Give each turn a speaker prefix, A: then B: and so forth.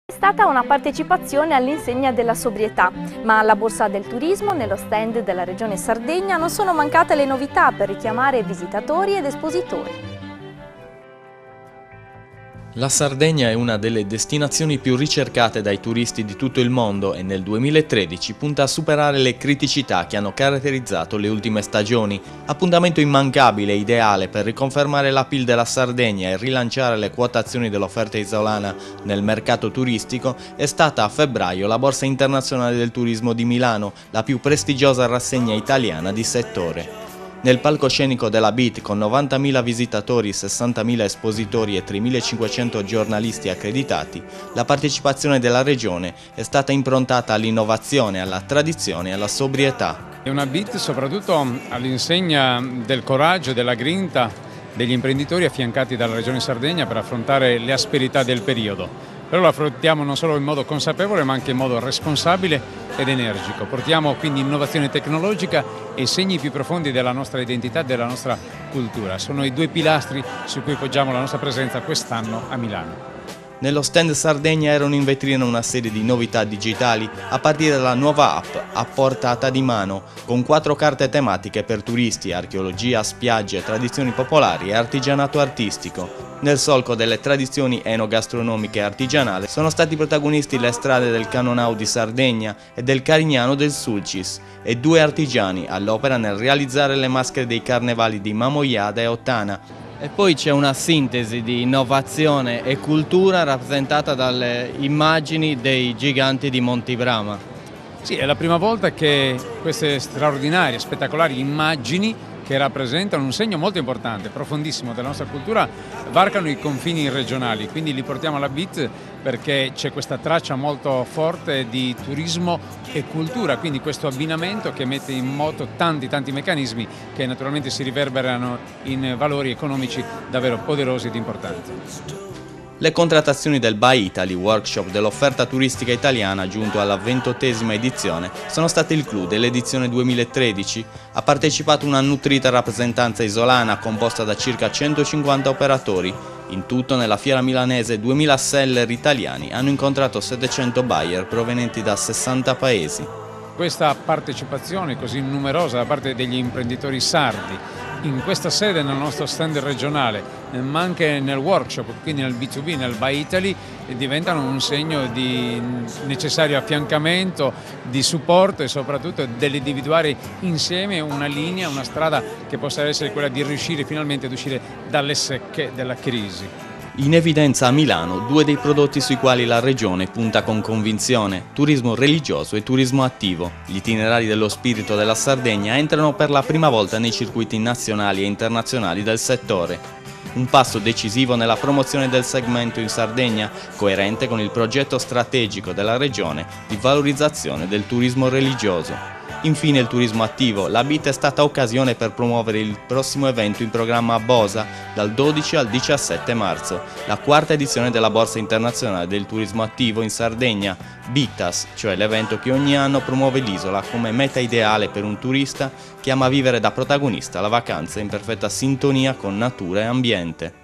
A: È stata una partecipazione all'insegna della sobrietà, ma alla Borsa del Turismo, nello stand della Regione Sardegna, non sono mancate le novità per richiamare visitatori ed espositori.
B: La Sardegna è una delle destinazioni più ricercate dai turisti di tutto il mondo e nel 2013 punta a superare le criticità che hanno caratterizzato le ultime stagioni. Appuntamento immancabile e ideale per riconfermare l'appeal della Sardegna e rilanciare le quotazioni dell'offerta isolana nel mercato turistico è stata a febbraio la Borsa Internazionale del Turismo di Milano, la più prestigiosa rassegna italiana di settore. Nel palcoscenico della BIT, con 90.000 visitatori, 60.000 espositori e 3.500 giornalisti accreditati, la partecipazione della Regione è stata improntata all'innovazione, alla tradizione e alla sobrietà.
C: È una BIT soprattutto all'insegna del coraggio e della grinta degli imprenditori affiancati dalla Regione Sardegna per affrontare le asperità del periodo. Però lo affrontiamo non solo in modo consapevole ma anche in modo responsabile ed energico. Portiamo quindi innovazione tecnologica e segni più profondi della nostra identità e della nostra cultura. Sono i due pilastri su cui poggiamo la nostra presenza quest'anno a Milano.
B: Nello stand Sardegna erano in vetrina una serie di novità digitali, a partire dalla nuova app a portata di mano, con 4 carte tematiche per turisti, archeologia, spiagge, tradizioni popolari e artigianato artistico. Nel solco delle tradizioni enogastronomiche e artigianali sono stati protagonisti le strade del Canonau di Sardegna e del Carignano del Sulcis e 2 artigiani all'opera nel realizzare le maschere dei carnevali di Mamoiada e Ottana. E poi c'è una sintesi di innovazione e cultura rappresentata dalle immagini dei giganti di Montibrama.
C: Sì, è la prima volta che queste straordinarie, spettacolari immagini che rappresentano un segno molto importante, profondissimo della nostra cultura, varcano i confini regionali, quindi li portiamo alla BIT perché c'è questa traccia molto forte di turismo e cultura, quindi questo abbinamento che mette in moto tanti meccanismi che naturalmente si riverberano in valori economici davvero poderosi ed importanti.
B: Le contrattazioni del Buy Italy, workshop dell'offerta turistica italiana giunto alla 28ª edizione, sono state il clou dell'edizione 2013. Ha partecipato una nutrita rappresentanza isolana composta da circa 150 operatori. In tutto nella fiera milanese 2000 seller italiani hanno incontrato 700 buyer provenienti da 60 paesi.
C: Questa partecipazione così numerosa da parte degli imprenditori sardi in questa sede nel nostro stand regionale, ma anche nel workshop, quindi nel B2B, nel Buy Italy, diventano un segno di necessario affiancamento, di supporto e soprattutto dell'individuare insieme una linea, una strada che possa essere quella di riuscire finalmente ad uscire dalle secche della crisi.
B: In evidenza a Milano 2 dei prodotti sui quali la Regione punta con convinzione: turismo religioso e turismo attivo. Gli itinerari dello spirito della Sardegna entrano per la prima volta nei circuiti nazionali e internazionali del settore. Un passo decisivo nella promozione del segmento in Sardegna, coerente con il progetto strategico della Regione di valorizzazione del turismo religioso. Infine il turismo attivo. La BIT è stata occasione per promuovere il prossimo evento in programma a Bosa dal 12 al 17 marzo, la 4ª edizione della Borsa Internazionale del Turismo Attivo in Sardegna, BITAS, cioè l'evento che ogni anno promuove l'isola come meta ideale per un turista che ama vivere da protagonista la vacanza in perfetta sintonia con natura e ambiente.